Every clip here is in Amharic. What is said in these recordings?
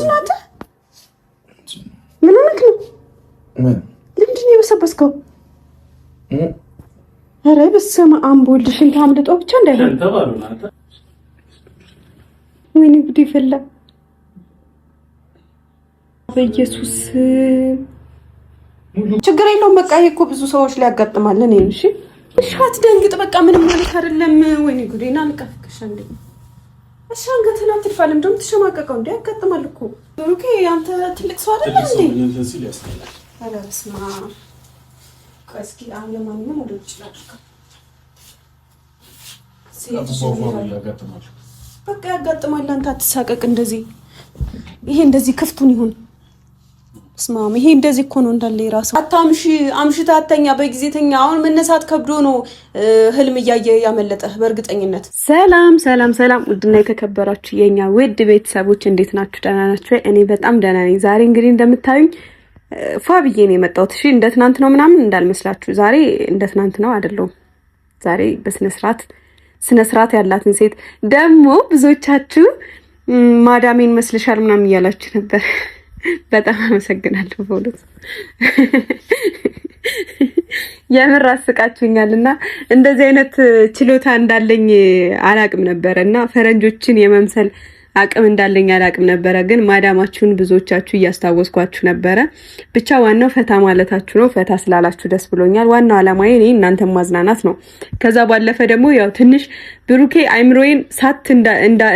ምንድነው አንተ? ምን ሆነክ ነው? ለምንድን ነው የበሰበስከው? ኧረ በስመ አብ ወልድ ሽንት አምልጦ ብቻ እንዳይሆን። ወይኔ ጉዴ ፈላ። በኢየሱስ ችግር የለውም። በቃ ይሄ እኮ ብዙ ሰዎች ሊያጋጥማል። እኔ እሺ አትደንግጥ። በቃ ምንም ማለት አይደለም። ወይኔ ጉዴ ና ልቀፍቅሽ እንዴ። እሺ አንገትህን አትድፋልም። እንደውም ትሸማቀቀው እንዴ። ያጋጥማል እኮ ብሩኬ። አንተ ትልቅ ሰው አይደለም እንዴ? ኧረ በስመ አብ። እስኪ አሁን ለማንኛውም ወደ ውጭ ላድርገው። በቃ ያጋጥማል። አንተ አትሳቀቅ እንደዚህ። ይሄ እንደዚህ ክፍቱን ይሁን ስማም። ይሄ እንደዚህ እኮ ነው እንዳለ የራሱ አምሽታ አተኛ በጊዜ ተኛ። አሁን መነሳት ከብዶ ነው ህልም እያየ ያመለጠህ በእርግጠኝነት። ሰላም ሰላም ሰላም! ውድና የተከበራችሁ የኛ ውድ ቤተሰቦች እንዴት ናችሁ? ደህና ናችሁ? እኔ በጣም ደህና ነኝ። ዛሬ እንግዲህ እንደምታዩኝ ፏ ብዬ ነው የመጣሁት። እሺ እንደ ትናንት ነው ምናምን እንዳልመስላችሁ። ዛሬ እንደ ትናንት ነው አይደለም። ዛሬ ስነ ስርዓት ያላትን ሴት ደግሞ ብዙዎቻችሁ ማዳሜን መስልሻል ምናምን እያላችሁ ነበር። በጣም አመሰግናለሁ። በእውነት የምር አስቃችሁኛልና እንደዚህ አይነት ችሎታ እንዳለኝ አላቅም ነበር እና ፈረንጆችን የመምሰል አቅም እንዳለኝ አላቅም ነበረ። ግን ማዳማችሁን ብዙዎቻችሁ እያስታወስኳችሁ ነበረ። ብቻ ዋናው ፈታ ማለታችሁ ነው። ፈታ ስላላችሁ ደስ ብሎኛል። ዋናው አላማዬ እኔ እናንተን ማዝናናት ነው። ከዛ ባለፈ ደግሞ ያው ትንሽ ብሩኬ አይምሮዬን ሳት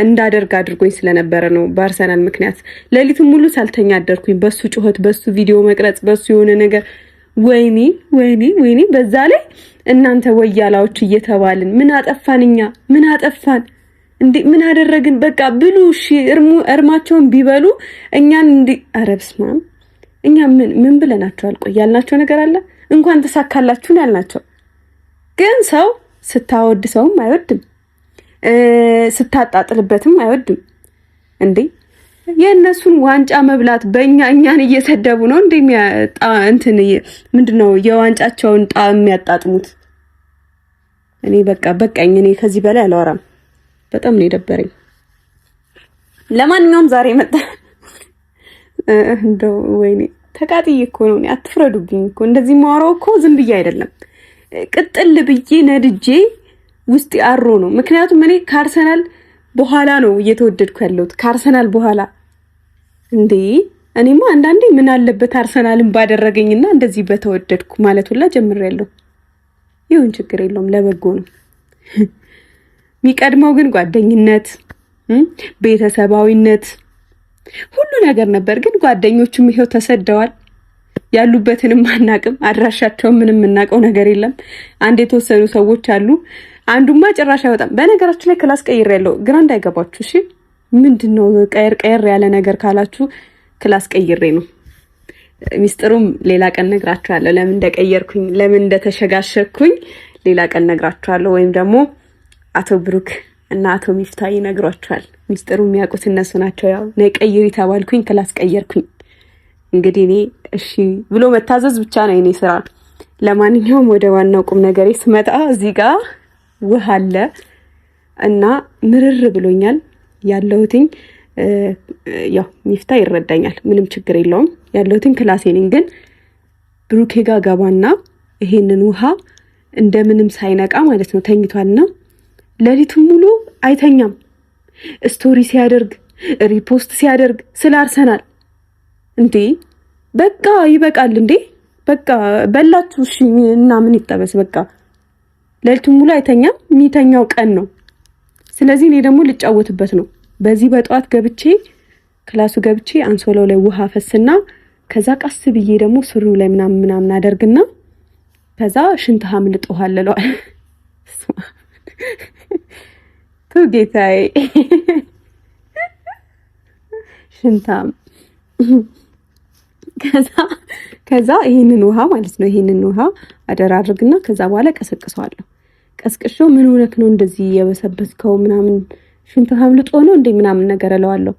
እንዳደርግ አድርጎኝ ስለነበረ ነው። በአርሰናል ምክንያት ሌሊቱን ሙሉ ሳልተኛ አደርኩኝ። በሱ ጩኸት፣ በሱ ቪዲዮ መቅረጽ፣ በሱ የሆነ ነገር ወይኔ በዛ ላይ እናንተ ወያላዎች እየተባልን ምን አጠፋን እኛ? ምን አጠፋን እንዴ? ምን አደረግን? በቃ ብሉ እሺ፣ እርማቸውን ቢበሉ እኛን እንዴ? ኧረ በስመ አብ። እኛ ምን ብለናቸዋል? ቆይ ያልናቸው ነገር አለ? እንኳን ተሳካላችሁን ያልናቸው። ግን ሰው ስታወድሰውም አይወድም፣ ስታጣጥልበትም አይወድም። እንዴ የእነሱን ዋንጫ መብላት እኛን እየሰደቡ ነው እንዴ? እንትን ምንድነው የዋንጫቸውን ጣዕም የሚያጣጥሙት? እኔ በቃኝ። እኔ ከዚህ በላይ አላወራም። በጣም ነው የደበረኝ። ለማንኛውም ዛሬ መጣ እንደው ወይኔ ተቃጥዬ እኮ ነው። አትፍረዱብኝ እኮ እንደዚህ ማወራው እኮ ዝም ብዬ አይደለም። ቅጥል ብዬ ነድጄ ውስጥ አሮ ነው። ምክንያቱም እኔ ከአርሰናል በኋላ ነው እየተወደድኩ ያለሁት። ከአርሰናል በኋላ እንዴ እኔማ አንዳንዴ ምን አለበት አርሰናልን ባደረገኝና እንደዚህ በተወደድኩ ማለት ሁላ ጀምሬያለሁ። ይሁን ችግር የለውም፣ ለበጎ ነው። የሚቀድመው ግን ጓደኝነት፣ ቤተሰባዊነት ሁሉ ነገር ነበር። ግን ጓደኞቹም ይሄው ተሰደዋል። ያሉበትንም አናቅም፣ አድራሻቸውን ምንም የምናውቀው ነገር የለም። አንድ የተወሰኑ ሰዎች አሉ። አንዱማ ጭራሽ አይወጣም። በነገራችሁ ላይ ክላስ ቀይሬያለሁ፣ ግራ እንዳይገባችሁ እሺ። ምንድነው ቀየር ያለ ነገር ካላችሁ ክላስ ቀይሬ ነው። ሚስጥሩም ሌላ ቀን ነግራችኋለሁ። ለምን እንደቀየርኩኝ፣ ለምን እንደተሸጋሸኩኝ ሌላ ቀን ነግራችኋለሁ። ወይም ደግሞ አቶ ብሩክ እና አቶ ሚፍታ ይነግሯቸዋል። ሚስጥሩ የሚያውቁት እነሱ ናቸው። ያው ነይ ቀይሪ ተባልኩኝ፣ ክላስ ቀየርኩኝ። እንግዲህ እኔ እሺ ብሎ መታዘዝ ብቻ ነው የኔ ስራ። ለማንኛውም ወደ ዋናው ቁም ነገሬ ስመጣ እዚህ ጋር ውሃ አለ እና ምርር ብሎኛል ያለሁትኝ። ያው ሚፍታ ይረዳኛል፣ ምንም ችግር የለውም። ያለሁትኝ ክላሴ ነኝ። ግን ብሩኬ ጋር ገባና ይሄንን ውሃ እንደምንም ሳይነቃ ማለት ነው ተኝቷልና ሌሊቱን ሙሉ አይተኛም። ስቶሪ ሲያደርግ ሪፖስት ሲያደርግ ስለ አርሰናል። እንዴ በቃ ይበቃል እንዴ! በቃ በላችሁ እሺ። እና ምን ይጠበስ? በቃ ሌሊቱን ሙሉ አይተኛም። የሚተኛው ቀን ነው። ስለዚህ እኔ ደግሞ ልጫወትበት ነው። በዚህ በጠዋት ገብቼ ክላሱ ገብቼ አንሶላው ላይ ውሃ ፈስና ከዛ ቀስ ብዬ ደግሞ ሱሪው ላይ ምናምን አደርግና ከዛ ሽንት አምልጦሃል እለዋለሁ። ጌታዬ ሽንታም። ከዛ ይሄንን ውሃ ማለት ነው ይሄንን ውሃ አደራርግና ከዛ በኋላ ቀሰቅሰዋለሁ። ቀስቅሾ ምን ሆነክ ነው እንደዚህ የበሰበስከው ምናምን ሽንት አምልጦ ነው እንዴ ምናምን ነገር እለዋለሁ።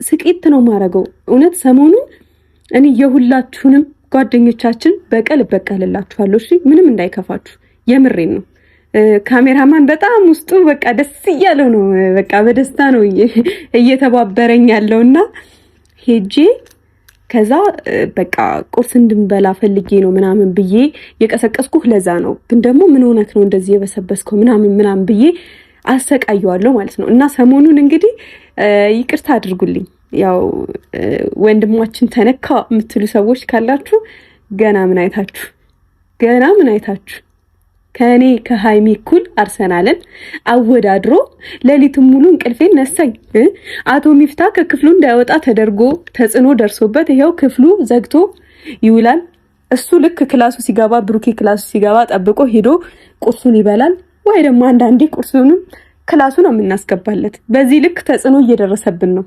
ስቂት ነው ማረገው። እውነት ሰሞኑን እኔ የሁላችሁንም ጓደኞቻችን በቀልላችኋለሁ። እሺ ምንም እንዳይከፋችሁ፣ የምሬን ነው። ካሜራማን በጣም ውስጡ ደስ እያለው ነው። በደስታ ነው እየተባበረኝ ያለውና ሄጄ ከዛ በቃ ቁርስ እንድንበላ ፈልጌ ነው ምናምን ብዬ የቀሰቀስኩህ ለዛ ነው። ግን ደግሞ ምን ሆነክ ነው እንደዚህ የበሰበስከው ምናምን ብዬ አሰቃየዋለሁ ማለት ነው። እና ሰሞኑን እንግዲህ ይቅርታ አድርጉልኝ። ያው ወንድማችን ተነካ የምትሉ ሰዎች ካላችሁ ገና ምን አይታችሁ ከኔ ከሃይሚ እኩል አርሰናልን አወዳድሮ ሌሊቱን ሙሉ እንቅልፌን ነሳኝ። አቶ ሚፍታ ከክፍሉ እንዳይወጣ ተደርጎ ተጽዕኖ ደርሶበት ይሄው ክፍሉ ዘግቶ ይውላል። እሱ ልክ ክላሱ ሲገባ ብሩኬ ክላሱ ሲገባ ጠብቆ ሄዶ ቁርሱን ይበላል። ወይ ደግሞ አንዳንዴ ቁርሱንም ክላሱ ነው የምናስገባለት። በዚህ ልክ ተጽዕኖ እየደረሰብን ነው።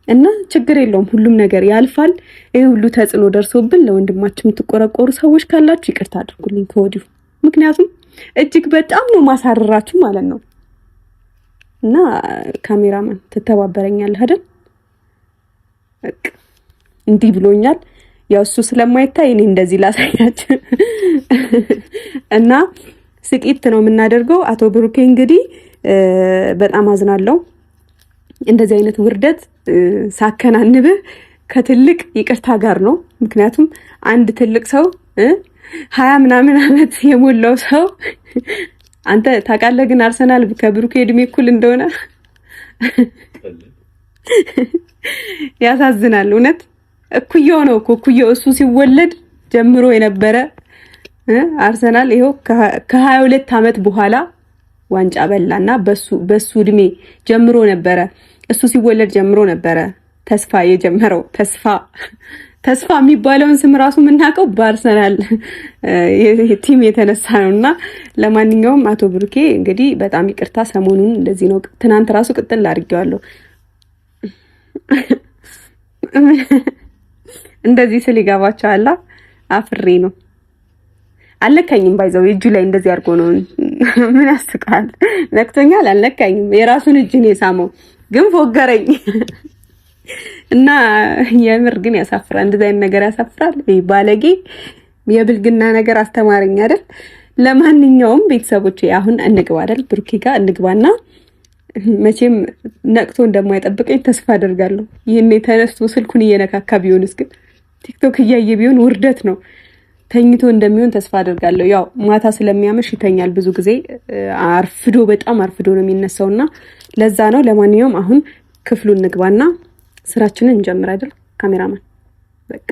እና ችግር የለውም፣ ሁሉም ነገር ያልፋል። ይሄ ሁሉ ተጽዕኖ ደርሶብን ለወንድማችን የምትቆረቆሩ ሰዎች ካላችሁ ይቅርታ አድርጉልኝ ከወዲሁ። ምክንያቱም እጅግ በጣም ነው ማሳረራችሁ ማለት ነው። እና ካሜራማን ትተባበረኛለህ አይደል? በቃ እንዲህ ብሎኛል። ያው እሱ ስለማይታይ እኔ እንደዚህ ላሳያችሁ እና ስቂት ነው የምናደርገው። አቶ ብሩኬ እንግዲህ በጣም አዝናለሁ። እንደዚህ አይነት ውርደት ሳከናንብህ ከትልቅ ይቅርታ ጋር ነው። ምክንያቱም አንድ ትልቅ ሰው 20 ምናምን ዓመት የሞላው ሰው አንተ ታውቃለህ። ግን አርሰናል ከብሩኬ እድሜ እኩል እንደሆነ ያሳዝናል። እውነት እኩያው ነው እኮ እኩያው እሱ ሲወለድ ጀምሮ የነበረ አርሰናል ይሄው ከ22 ዓመት በኋላ ዋንጫ በላና በሱ እድሜ ጀምሮ ነበረ፣ እሱ ሲወለድ ጀምሮ ነበረ ተስፋ የጀመረው። ተስፋ የሚባለውን ስም ራሱ የምናውቀው በአርሰናል ቲም የተነሳ ነውና፣ ለማንኛውም አቶ ብሩኬ እንግዲህ በጣም ይቅርታ። ሰሞኑን እንደዚህ ነው። ትናንት ራሱ ቅጥል አድርጌዋለሁ። እንደዚህ ስል ይገባቸዋል። አፍሬ ነው አልነካኝም። ባይዘው እጁ ላይ እንደዚህ አድርጎ ነው። ምን ያስቃል? ነክቶኛል፣ አልነካኝም። የራሱን እጅ ነው የሳመው፣ ግን ፎገረኝ እና የምር ግን ያሳፍራል። እንደዚህ አይነት ነገር ያሳፍራል። ባለጌ የብልግና ነገር አስተማረኝ አይደል? ለማንኛውም ቤተሰቦቼ አሁን እንግባ አይደል? ብሩኬ ጋር እንግባና መቼም ነቅቶ እንደማይጠብቀኝ ተስፋ አደርጋለሁ። ይሄኔ ተነስቶ ስልኩን እየነካካ ቢሆንስ? ግን ቲክቶክ እያየ ቢሆን ውርደት ነው። ተኝቶ እንደሚሆን ተስፋ አደርጋለሁ። ያው ማታ ስለሚያመሽ ይተኛል ብዙ ጊዜ። በጣም አርፍዶ ነው የሚነሳውና ለዛ ነው። ለማንኛውም አሁን ክፍሉን እንግባና ስራችንን እንጀምር አይደል? ካሜራማን በቃ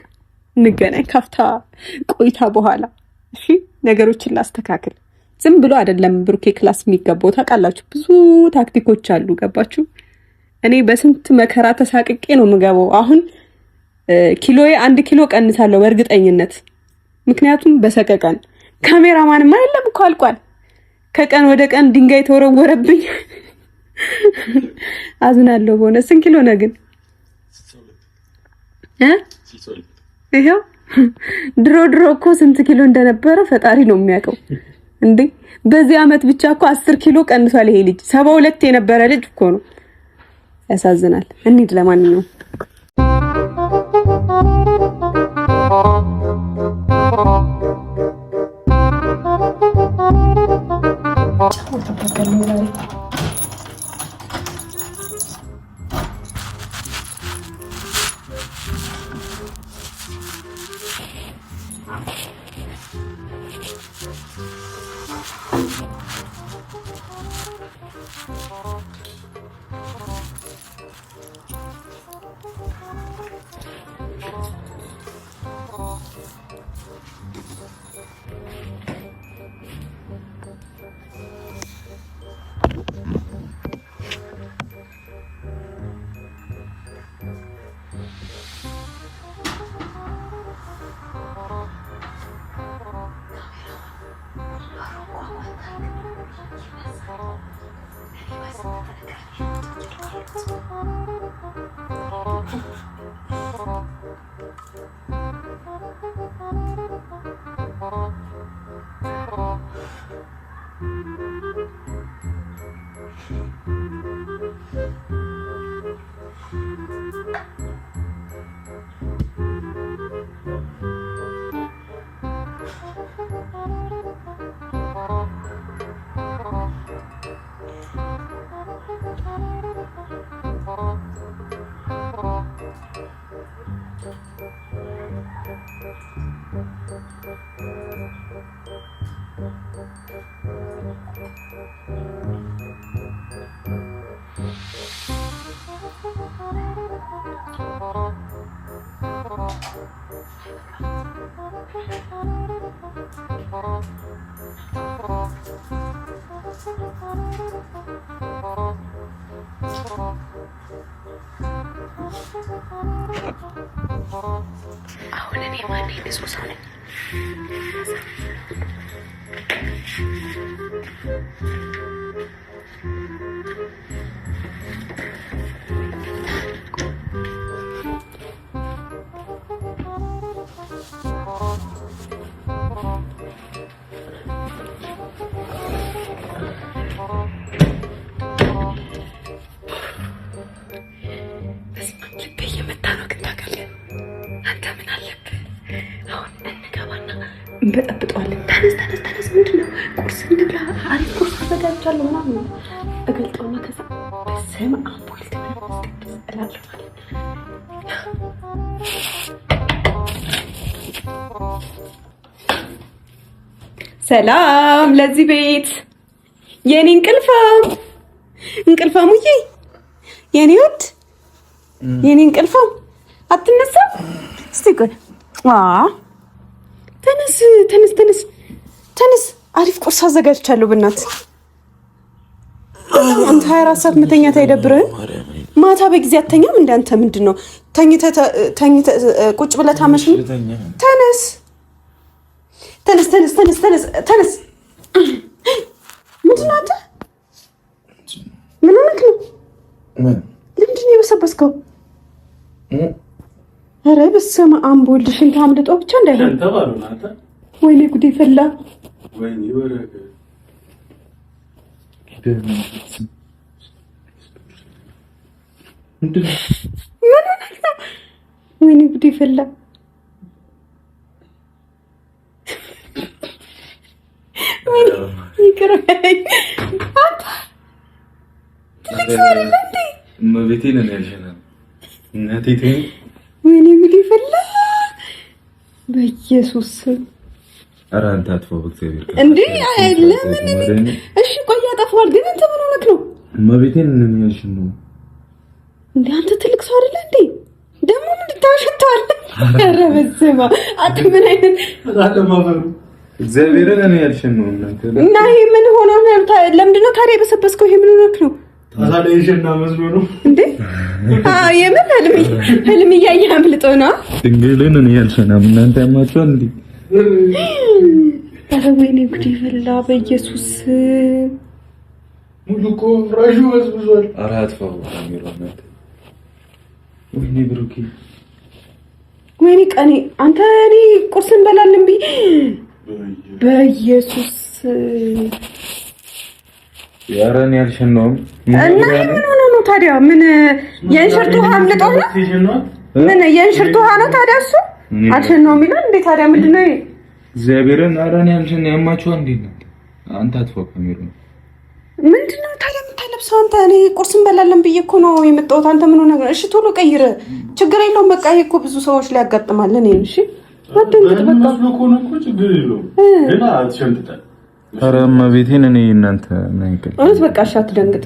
እንገናኝ ካፍታ ቆይታ በኋላ። እሺ ነገሮችን ላስተካክል። ዝም ብሎ አይደለም ብሩኬ ክላስ የሚገባው ታውቃላችሁ። ብዙ ታክቲኮች አሉ። ገባችሁ? እኔ በስንት መከራ ተሳቅቄ ነው የምገባው። አሁን ኪሎዬ 1 ኪሎ ቀንሳለሁ በእርግጠኝነት። ምክንያቱም በሰቀቀን ካሜራማንማ የለም እኮ አልቋል። ከቀን ወደ ቀን ድንጋይ ተወረወረብኝ። አዝናለሁ በሆነ። ስንት ኪሎ ነው ግን? ይሄው ድሮ እኮ ስንት ኪሎ እንደነበረ ፈጣሪ ነው የሚያውቀው። እንዴ በዚህ አመት ብቻ እኮ 10 ኪሎ ቀንሷል ይሄ ልጅ። 72 የነበረ ልጅ እኮ ነው። ያሳዝናል። እንሂድ ለማንኛውም አሁን እኔ ማን ይልሶሳ ነኝ? እንበጠብጠዋለን። ተነስ ምንድን ነው? ቁርስ እንብላ። አሪፍ ቁርስ አዘጋጅቻለሁ ምናምን እገልጠውና ከዛ በስመ አብ ወልድ መንፈስ ቅዱስ እላለሁ ማለት ሰላም ለዚህ ቤት የኔ እንቅልፋሙዬ የኔ ወድ የኔ እንቅልፋም አትነሳም? እስቲ ቆይ ተነስ። አሪፍ ቁርስ አዘጋጅቻለሁ። ብናት አንተ 24 ሰዓት መተኛት አይደብርህም? ማታ በጊዜ አተኛም? እንደ አንተ ምንድን ነው ተኝተህ ቁጭ ብለህ ታመሽም? ተነስ። ምንድን ነው አንተ? ምን ሆነህ ነው? ለምንድን ነው የበሰበስከው? ኧረ በስመ አብ ወልድ ሽንት አምልጦ ብቻ እንዳይሆን። ወይኔ ጉዴ ፈላ። ወይኔ ወረቀ ወይኔ ጉዴ ፈላ። ይቅርበኝ አንተ ትልቅ ሰው አይደለ እንዴ? እመቤቴ ነን ያልሽና እናቴ ተይ። ወይኔ ጉዴ ፈላ በኢየሱስ። ኧረ አንተ አጥፋው በእግዚአብሔር እንዴ! ለምን? እሺ ቆይ ያጠፋዋል፣ ግን አንተ ምን ሆነክ ነው? እመቤቴ ነን ያልሽን ነው እንዴ? አንተ ትልቅ ሰው አይደለ እንዴ? ደግሞ ምን ታሸተዋል? ኧረ በስመ አብ አንተ ምን አይነት አለማፈሩ እግዚአብሔርን ነን ያልሽን ነው እናንተ። እና ይሄ ምን ሆነ ነው? ለምንድን ነው ታዲያ የበሰበስከው? ይሄ ምን ሆነክ ነው? ታሳለይሽና መስሎ ነው እንዴ? የምን ህልም እያየህ አምልጦ ነው? ድንግልን ነን ያልሽና እናንተ ያማችኋል እንዴ? ኧረ ወይኔ ጉዴ ፈላ በኢየሱስ። ሙሉ እኮ ፍራሹ በዝብዟል። ኧረ አጥፋው ካሜራው። ወይኔ ብሩኬ፣ ወይኔ ቀኔ። አንተ እኔ ቁርስ እንበላለን ብዬ በኢየሱስ። ያረን ያልሽን ነው እና ምን ሆነ ነው ታዲያ? ምን የእንሽርት ውሃ አምልጦ ነው? ምን የእንሽርት ውሃ ነው ታዲያ? እሱ አልሽን ነው የሚለው እንዴ ታዲያ? ምንድነው እግዚአብሔርን አራን ያልሽን ያማችሁ እንዴ ነው? አንተ አጥፋው ካሜራው። ምንድነው ታዲያ የምታለብሰው አንተ? እኔ ቁርስ እንበላለን ብዬ እኮ ነው የመጣሁት። አንተ ምን ሆነ? እሺ ቶሎ ቀይር፣ ችግር የለውም። በቃ ይሄ እኮ ብዙ ሰዎች ሊያጋጥማል። እኔ እሺ ወደንግጥ በቃ እኮ ችግር የለውም። ግን አትሸንጥጣል። ኧረ እመቤቴን እኔ እናንተ ማይከል እውነት በቃ እሺ አትደንግጥ።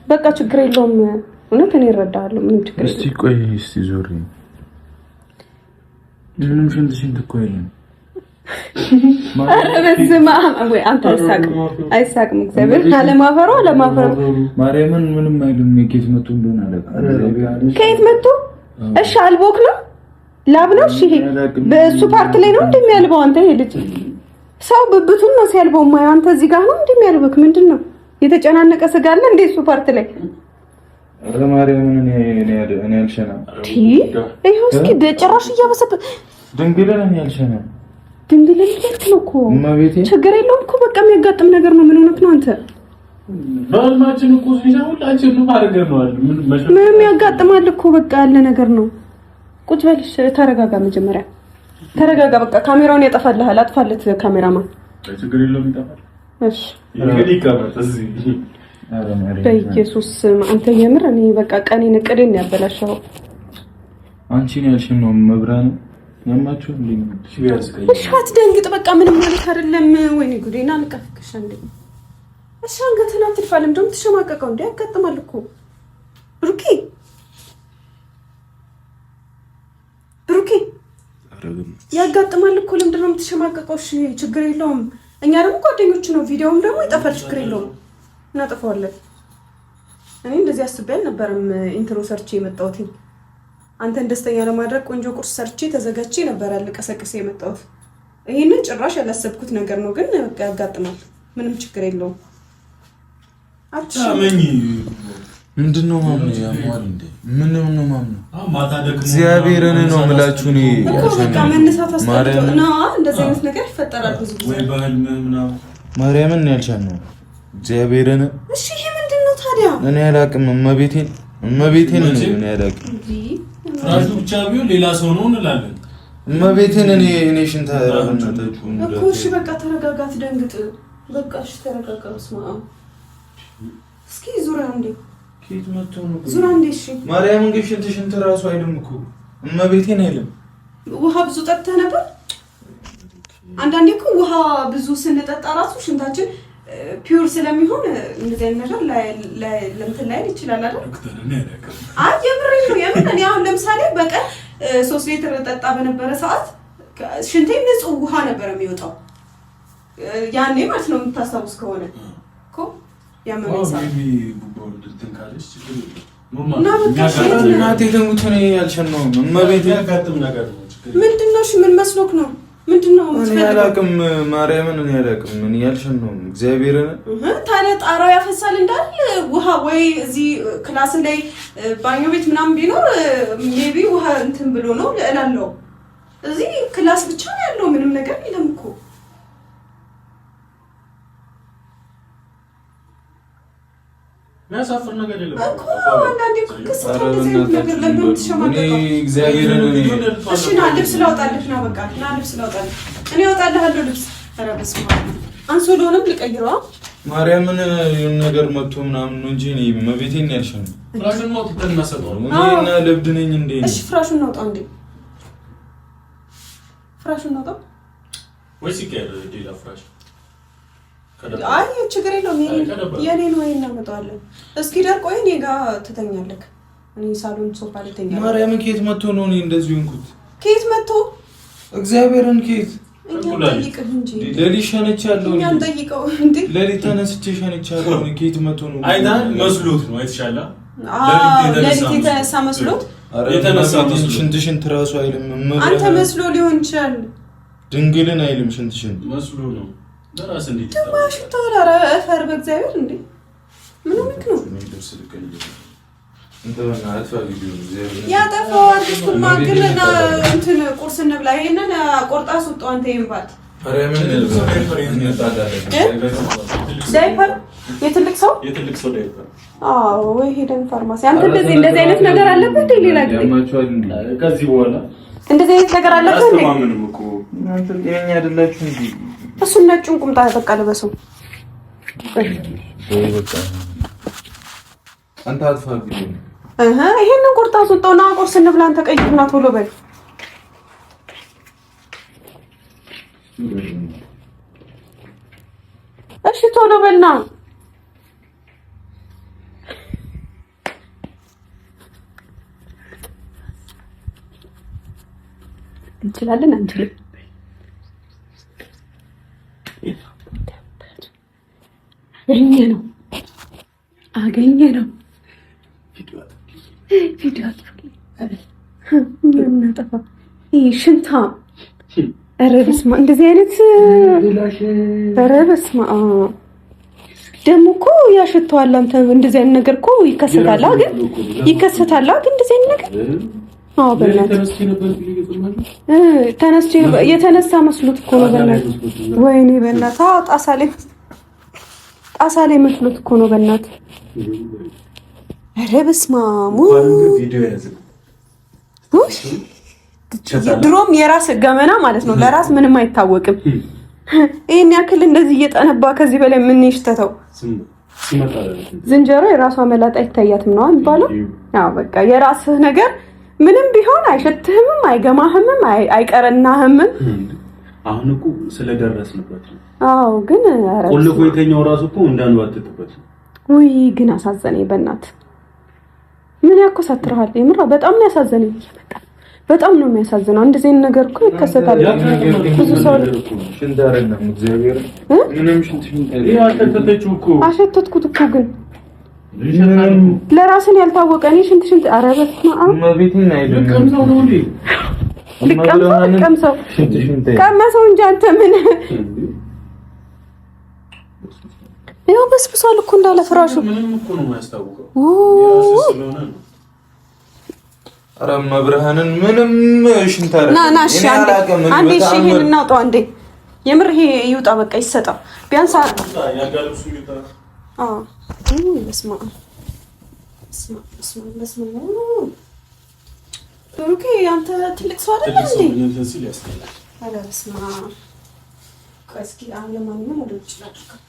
በቃ ችግር የለውም። እውነት እኔ እረዳሃለሁ። ምንም ችግር የለውም። እስቲ ቆይ እስቲ ዞሪ። ምንም ሽንት እኮ የለም። ኧረ በስመ አብ ወይ አንተ አይሳቅም። እግዚአብሔር አለማፈሩ ማርያምን ምንም አይልም። ከየት መጡ እንደሆነ አለቃ ከየት መጡ? እሺ አልቦክ ነው ላብ ነው። እሺ ይሄ በእሱ ፓርት ላይ ነው እንደሚያልበው። አንተ ይሄ ልጅ ሰው ብብቱን ነው ሲያልበው ማየው። አንተ እዚህ ጋር ነው እንደሚያልበክ። ምንድነው የተጨናነቀ ስጋ አለ እንደ እሱ ፓርት ላይ? ኧረ ማርያምን እኔ ያልሸና ይሄው እስኪ ጭራሽ እያበሰበት ድንግልን እኔ ያልሸና ድንግልን ልክ ነው እኮ ችግር የለውም እኮ በቃ የሚያጋጥም ነገር ነው። ምን ሆነክ ነው አንተ? ባልማችን እኮ ሁላችን ነው ማርገር ነው አይደል? ምንም ያጋጥማል እኮ በቃ ያለ ነገር ነው። ቁጭ በልሽ፣ ተረጋጋ። መጀመሪያ ተረጋጋ። በቃ ካሜራውን ያጠፋልሃል። አጥፋለት ካሜራማን። ችግር የለውም ይጠፋል። እሺ እንግዲህ ይቀመጥ እዚህ። በኢየሱስ አንተ የምር እኔ በቃ ቀኔን እቅዴን ያበላሻው አንቺ ነው ያልሽኝ ነው መብራን ያማችሁ እንዴ? እሺ አትደንግጥ። በቃ ምንም ማለት አይደለም። ወይኔ ጉዴና ልቀፍክሽ እንዴ? እሺ አንገትና አትድፋለም። ደግሞ ተሸማቀቀው እንዴ? ያጋጥማል እኮ ብሩኬ ያጋጥማል እኮ ለምንድን ነው የምትሸማቀቀው? እሺ ችግር የለውም። እኛ ደግሞ ጓደኞች ነው። ቪዲዮውም ደግሞ ይጠፋል፣ ችግር የለውም። እናጠፋዋለን። እኔ እንደዚህ አስቤ አልነበረም ኢንትሮ ሰርቼ የመጣሁት። አንተን ደስተኛ ለማድረግ ቆንጆ ቁርስ ሰርቼ ተዘጋጅቼ ነበር ልቀሰቅስ የመጣሁት። ይሄንን ጭራሽ ያላሰብኩት ነገር ነው፣ ግን ያጋጥማል። ምንም ችግር የለውም። አትሻመኝ። ምንድነው ማምነው? ያሟል እንዴ? ምንም ነው ማምነው? እግዚአብሔርን ነው የምላችሁ። እኔ በቃ መነሳት አስጠልቶ ነው እንደዚህ አይነት ነገር ይፈጠራል ብዙ ጊዜ። ወይ በህልም ምናምን ማርያምን ያልቻልነው እግዚአብሔርን። እሺ ይሄ ምንድነው ታዲያ? እኔ አላቅም። እመቤቴን ነው እኔ አላቅም። ራሱ ብቻ ቢሆን ሌላ ሰው ነው እንላለን። እመቤቴን እኔ ሽንታ ረብናታችሁ እኮ። እሺ በቃ ተረጋጋት፣ ደንግጥ። በቃ እሺ ተረጋጋ። ስማ እስኪ ዙራ እንዴ ኬት መጥቶ ነው ዙራ እንዴ? እሺ ማርያምን ግን ሽንት ራሱ አይልም እኮ እመቤቴን አይልም። ውሃ ብዙ ጠጥተህ ነበር? አንዳንዴ እኮ ውሃ ብዙ ስንጠጣ ራሱ ሽንታችን ፒውር ስለሚሆን እንደዚህ አይነት ነገር ለእንትን ላይ ይችላል አይደል? አይ የምሬን ነው የምር። እኔ አሁን ለምሳሌ በቀን 3 ሊትር ጠጣ በነበረ ሰዓት ሽንቴ ንጹህ ውሃ ነበር የሚወጣው ያኔ ማለት ነው። የምታስታውስ ከሆነ እኮ ያመመኝ ሰዓት እናቴ ተሙት ነው ያልሸነው። እመቤቴ ያጋጥም ነገር ነው። ምንድነው? እሺ ምን መስሎክ ነው? ምንድነው? እኔ አላቅም። ማርያምን እኔ አላቅም። ምን ያልሸነው እግዚአብሔርን። ታዲያ ጣራው ያፈሳል እንዳል ውሃ ወይ እዚህ ክላስ ላይ ባኞ ቤት ምናምን ቢኖር ሜቢ ውሃ እንትን ብሎ ነው እላለሁ። እዚህ ክላስ ብቻ ነው ያለው፣ ምንም ነገር የለም እኮ። የሚያሳፍር ነገር የለም እኮ። አንዳንዴ ክስት ነገር ለምን ትሸማቀቀው? እግዚአብሔርን እሺ ና ልብስ ላውጣልህ። ና በቃ ና ልብስ ላውጣልህ። እኔ አወጣልሃለሁ ልብስ። ኧረ በስመ አብ። አንሶሎንም ልቀይረዋ። ማርያምን የሆነ ነገር መጥቶ ምናምን ነው እንጂ እኔ እመቤቴን ያልሸነው። ፍራሹን ነው ተናሰጠው። እኔና ልብድ ነኝ እንዴ? እሺ ፍራሹን ናውጣ እንዴ? ፍራሹን ናውጣ ወይስ ይቀር ሌላ ፍራሽ? አይ ችግር የለውም። የኔን ወይ እናመጣዋለን። እስኪ ደርቆ እኔ ጋር ትተኛለህ። እኔ ሳሎን ሶፋ ላይ ተኛለሁ። ማርያምን ከየት መጥቶ ነው እኔ እንደዚህ ሆንኩት? ከየት መጥቶ? እግዚአብሔርን ከየት? እኛን ጠይቅህ እንጂ ለሊት ሸነቻለሁ። እኛን ጠይቀው እንዴ? ለሊት ተነስቼ ሸነቻለሁ። ከየት መጥቶ ነው? አይታን መስሎት ነው አይተሻላ? ለሊት የተነሳ መስሎት የተነሳ መስሎት ሽንት ራሱ አይልም። አንተ መስሎ ሊሆን ይችላል። ድንግልን አይልም ሽንት መስሎ ነው። ለራስ እንዴት ተማሽ ተወራራ ፈር በእግዚአብሔር እንዴ ምን ሆነክ ነው? ያጠፋዋል። እስኩል ማግልና እንትን ቁርስ እንብላ። ይሄንን ቆርጣ አስወጣው አንተ ይምባት። ዳይፐር የትልቅ ሰው ዳይፐር። አዎ ወይ ሄደን ፋርማሲ። አንተ እንደዚህ አይነት ነገር አለበት እንዴ? ሌላ ጊዜ ከዚህ በኋላ እንደዚህ አይነት ነገር አለበት እንዴ? አስተማምንም እኮ እናንተ ጤነኛ አይደላችሁ እንዴ? እሱን ነጩን ቁምጣ በቃ ልበሰው። አንተ አትፋብኝ። ይሄንን ቁርጣ አስወጣውና ቁርስ እንብላ። አንተ ቀይርና ቶሎ በል። እሺ ቶሎ በልና እንችላለን አንችልም? አገኘ ነው ቪዲዮ እናጠፋ። ይሄ ሽንታ። ኧረ በስመ አብ እንደዚህ አይነት ኧረ በስመ አብ ደግሞ እኮ ያሸተዋል። አንተ እንደዚህ አይነት ነገር እኮ ይከሰታል፣ ግን እንደዚህ አይነት ነገር አዎ በእናትህ ተነስቼ የተነሳ መስሎት እኮ ነው። በእናትህ ወይኔ በእናትህ ጣሳ ላይ መስሎት እኮ ነው። በእናትህ ኧረ በስመ አብ። ድሮም የራስ ገመና ማለት ነው። ለራስ ምንም አይታወቅም። ይሄን ያክል እንደዚህ እየጠነባ ከዚህ በላይ ምን ይሽተተው? ዝንጀሮ የራሷ መላጣ አይታያትም ነው የሚባለው። አዎ በቃ የራስህ ነገር ምንም ቢሆን አይሸትህም፣ አይገማህም፣ አይቀርናህም። አሁን እኮ ስለደረስንበት ነው። አዎ ግን ቆልፎ የተኛው ራሱ እኮ እንዳንዋጥጥበት። ውይ ግን አሳዘነኝ። በእናትህ ምን ያኮሳትርሃል? የምራ በጣም ነው ያሳዘነኝ። በጣም ነው የሚያሳዝነው። እንደዚህ አይነት ነገር እኮ ይከሰታል። ብዙ ሰው ሽንት አይደለም እግዚአብሔር ምንም ሽንት አሸተትኩት እኮ ግን ለራስን ያልታወቀ እኔ ሽንት አረበት ነው ማቤቴን አይደለም ቀመሰው እንጂ አንተ ምን ይኸው በስብሷል እኮ እንዳለ ፍራሹ ምንም እኮ ነው የማያስታውቀው ኧረ መብርሃንን ምንም ሽንት አይደለም ና እሺ አንዴ እሺ ይሄን እናውጣው አንዴ የምር ይሄ ይውጣ በቃ ይሰጣ ቢያንስ ያጋልብሱ ይውጣ በስመ አብ ኦኬ አንተ ትልቅ ሰው አይደል እንዴ አለ በስመ አብ እስኪ አሁን ለማንኛውም ወደ ውጭ ላድርገው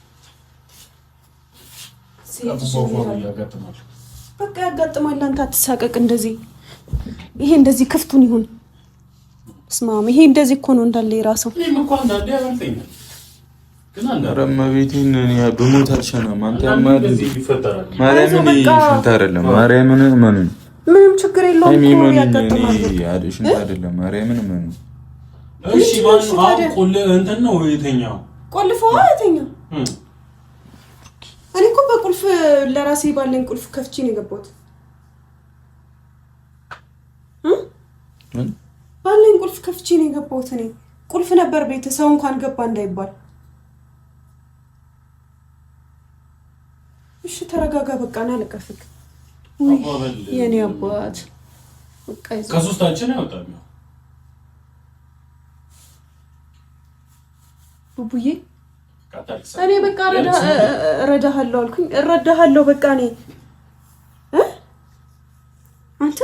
በቃ ያጋጥማል አንተ አትሳቀቅ እንደዚህ ይሄ እንደዚህ ክፍቱን ይሁን በስመ አብ ይሄ እንደዚህ እኮ ነው እንዳለ የራሰው ኧረ እመቤቴን በሞት አልሸናም አንተ ያማል እንዴ ማርያምን ሽንት አይደለም ማርያምን ምንም ችግር የለውም እኮ ያጋጥማል ሽንት አይደለም ማርያምን ምንም እሺ ማን ቆል እንትን ነው የተኛው ቆልፈው የተኛው እኔ እኮ በቁልፍ ለራሴ ባለኝ ቁልፍ ከፍቼ ነው የገባሁት ባለኝ ቁልፍ ከፍቼ ነው የገባሁት እኔ ቁልፍ ነበር ቤት ሰው እንኳን ገባ እንዳይባል እሺ ተረጋጋ በቃ ና ለቀፍክ የኔ አባት በቃ ከሶስታችን ያወጣል ቡቡዬ እኔ በቃ ረዳሃለሁ አልኩኝ እረዳሃለሁ በቃ እኔ አንተ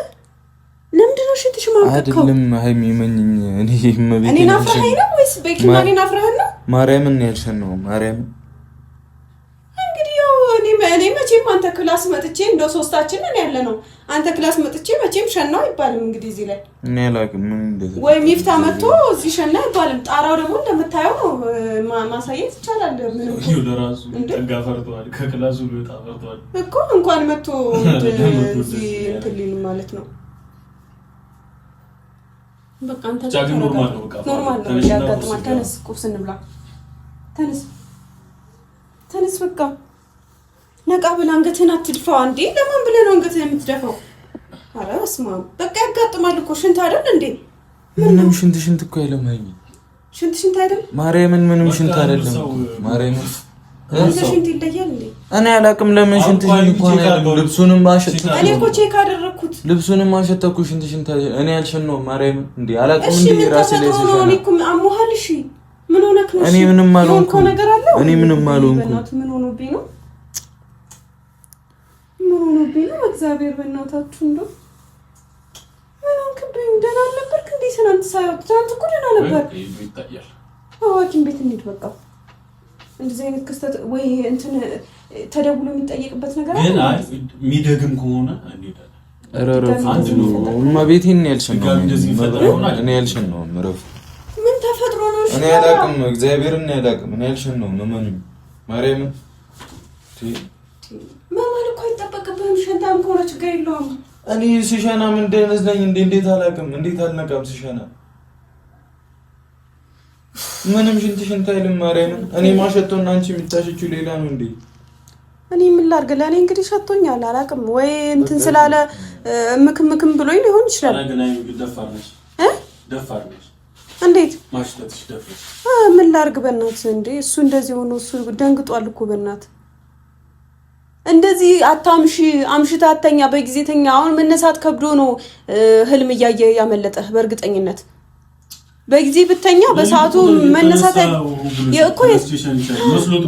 ለምንድን ነው ሽንትሽ ማውጣው አይደለም ሃይሚ መኝኝ እኔ መቤቴ እኔ ናፍረኸኝ ነው ወይስ በኪና እኔ ናፍረኸኝ ነው ማርያምን ያልሽን ነው ማርያም እንግዲህ ያው እኔ መቼም አንተ ክላስ መጥቼ እንደው ሶስታችን ነን ያለ ነው አንተ ክላስ መጥቼ መቼም ሸናው አይባልም እንግዲህ እዚህ ላይ እኔ አላውቅም ምን እንደዚህ ወይ ሚፍታ መጥቶ እዚህ ሸና አይባልም ጣራው ደግሞ እንደምታየው ነው ማሳየት ይቻላል ምንም ይኸው ለራሱ ተጋፈርቷል ከክላሱ ሊወጣ ፈርቷል እኮ እንኳን መጥቶ እዚህ እንትልኝ ማለት ነው በቃ አንተ ኖርማል ነው በቃ ኖርማል ነው ያጋጥማል ተነስ ቁርስ እንብላ ተነስ በቃ ነቃ ብለህ አንገትህን አትድፋው አንዴ ለማን ብለህ ነው አንገትህን የምትደፋው ኧረ በስመ አብ በቃ ያጋጥማል እኮ ሽንት አይደል እንዴ ምንም ሽንት እኮ አይለማኝ ሽንት አይደል ማርያምን ምንም ሽንት አይደለም ማርያምን ሽንት ይለያል እንዴ እኔ አላውቅም ለምን ሽንት እንኳን ልብሱንም ማሸተኩ እኔ እኮ ቼክ አደረኩት ልብሱንም ማሸተኩ ሽንት እኔ አልሸነው ማርያምን እንዴ አላውቅም እንዴ ራሴ ላይ ሲሸና እኔ እኮ አሞሃል እሺ ምን ሆነክ ነው እኔ ምንም አልሆንኩም እኔ ምንም አልሆንኩም ምን ሆኖብኝ ነው እግዚአብሔር በእናታችሁ እንደው ምን አንከብኝ ደህና ነበርክ እንዴ ሰላም ትንት እኮ ደህና ነበር ይታያል ሐኪም ቤት እንሂድ በቃ እንደዚህ አይነት ክስተት ወይ እንትን ተደውሎ የሚጠየቅበት ነገር አለ አይ የሚደግም ከሆነ እንሄዳለን አንድ ነው ማቤቴን ያልሽን ነው እኔ ያልሽን ነው ምረፍ ምን ተፈጥሮ ነው እኔ አላውቅም እግዚአብሔርን ያላውቅም እኔ ያልሽን ነው ማማን ማርያምን ማማን እኮ አይጠበቅብህም ሸንታም ከሆነ ችግር የለውም እኔ ሲሸና ምን እንደነዝለኝ እንዴት አላውቅም እንዴት አልነቃም ሲሸና ምንም ሽንት አይልም ማርያምን እኔ ማሸቶና አንቺ የምታሸችው ሌላ ነው እንዴ እኔ ምን ላድርግ ለኔ እንግዲህ ሸቶኛል አላውቅም ወይ እንትን ስላለ ምክም ብሎኝ ሊሆን ይችላል አረጋናይ ደፋርነሽ እንዴት ማሽተትሽ ደፍረሽ ምን ላድርግ በእናትህ እንዴ እሱ እንደዚህ ሆኖ እሱ ደንግጧል እኮ በእናትህ እንደዚህ አምሽታ አተኛ በጊዜ ተኛ አሁን መነሳት ከብዶ ነው ህልም እያየ ያመለጠህ በእርግጠኝነት በጊዜ ብተኛ በሰዓቱ መነሳት እኮ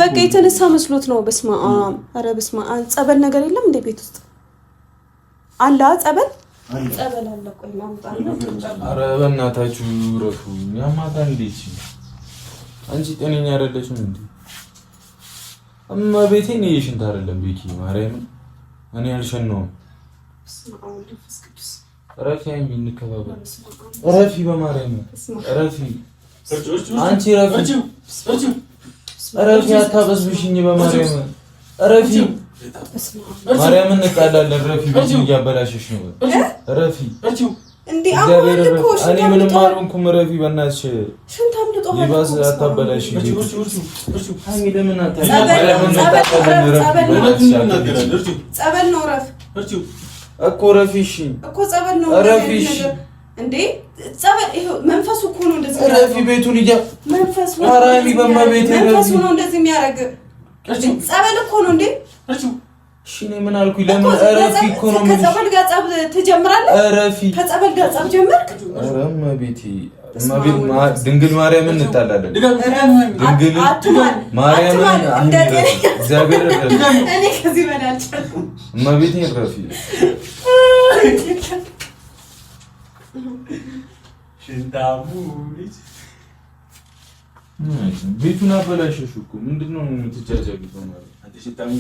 በቃ የተነሳ መስሎት ነው በስመ አብ ኧረ በስመ አብ ጸበል ነገር የለም እንደ ቤት ውስጥ አለ ጸበል አለ ቆይ ማምጣና ኧረ በእናታችሁ ረፉ ያማታ እንዴት አንቺ ጤነኛ አይደለሽም እንዴ ቤቴ ነው ሽንት አይደለም ቤኪ ማርያም እኔ አልሸነውም ረፊ የሚንከባበል ረፊ በማርያም ረፊ አንቺ ረፊ አታበስብሽኝ በማርያም ረፊ ማርያም እንቃላለን ረፊ ብዙ እያበላሸሽ ነው ረፊ እንዴ አሁን እኮ እኔ ምንም አልሆንኩም። ረፊ በእናትሽ ሽንት አምልጦሃል። ይባስ አታበላሽ። ጸበል ነው ረፍ እኮ ረፊሽ እኮ ጸበል ነው ረፊሽ እንዴ ጸበል ይሄ መንፈሱ እኮ ነው እንደዚህ ረፊ ቤቱን ይያ መንፈሱ አራሚ በመቤት መንፈሱ ነው እንደዚህ የሚያረግ ጸበል እኮ ነው እንዴ እሺ ነኝ ምን አልኩኝ? ለምን ረፊ እኮ ነው ምን ከጸበል ጋር ጸብ ትጀምራለህ? ረፊ ከጸበል ጋር ጸብ ጀመርክ? አረም ቤቲ ድንግል ማርያምን እንጣላለን። ድንግል ማርያምን እግዚአብሔር እኔ ከዚህ በላይ አልቻልኩም። እመቤቴ ረፊ ሽንታሙ ቤቱን አበላሸሽ እኮ ምንድነው የምትጃጃሉት? ማለት አንተ ሽንታሙ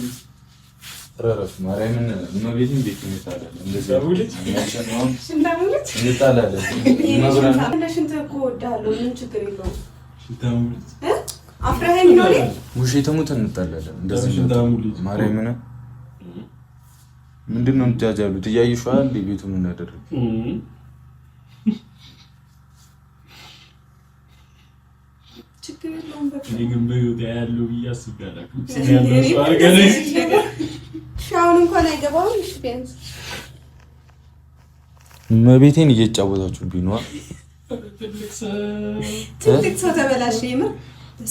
ረረፍ ማርያምን እመቤቴን ቤት እንጣላለን። እንደዚህ ሽንታሙ እንጣላለን። ሽንት እኮ እወዳለሁ። ምን ችግር የለውም። ሽንታሙ አፍራሄም ነው አይደል? ውሸተሙት እንጣላለን። እንደዚህ ማርያምን ምንድነው የምትጃጃሉት? እያየሽዋል ቤቱን እንዳደረገ ችግር የለውም። በቃ ግን በህይወት ያለው እያስባለሁ ሻውን እንኳን አይገባም። እሺ ቢያንስ እመቤቴን እየጫወታችሁብኝ ነው። ትልቅ ሰው ተበላሽ። ይመር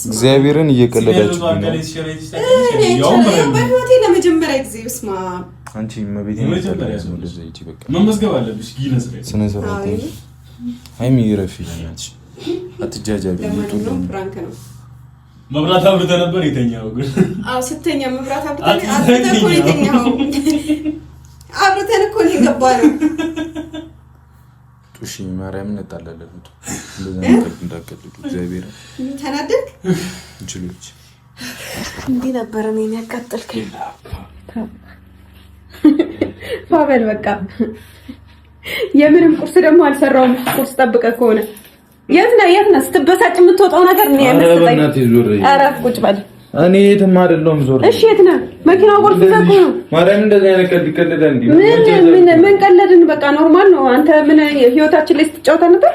እግዚአብሔርን እየቀለዳችሁብኝ ነው። በህይወቴ ለመጀመሪያ ጊዜ ስማ አንቺ እመቤቴን መጀመሪያ ነው እንደዚህ እቺ በቃ መመዝገብ አለብሽ። ስነ ስርዓት ሃይሚ ይረፊልኛል። አትጃጃቢ ነው ፍራንክ ነው። መብራት አብርተ ነበር የተኛው ግን አው ስተኛ መብራት አብርተን እኮ የተኛው አብርተን እኮ የገባው ጡሺ ማርያም እንጣላለን። እንደዛ ነገር እንዳቀጥሉ እግዚአብሔር ተናደድክ እንችሎች እንዴ ነበር እኔን ያቃጠልከኝ። ፋበል በቃ የምንም ቁርስ ደግሞ አልሰራውም። ቁርስ ጠብቀህ ከሆነ የት ነህ ስትበሳጭ የምትወጣው ነገር ምን ያመስጠኝ? አረፍ ቁጭ በል። እኔ የትም አይደለሁም ዞር። እሺ የት ነህ? መኪናው ቁልፍ ዘግቶ ነው። ማርያም እንደዚህ አይነት ቀልድ ቀልድ እንዴ? ምን ቀለድን? በቃ ኖርማል ነው። አንተ ምን ህይወታችን ላይ ስትጫወታ ነበር?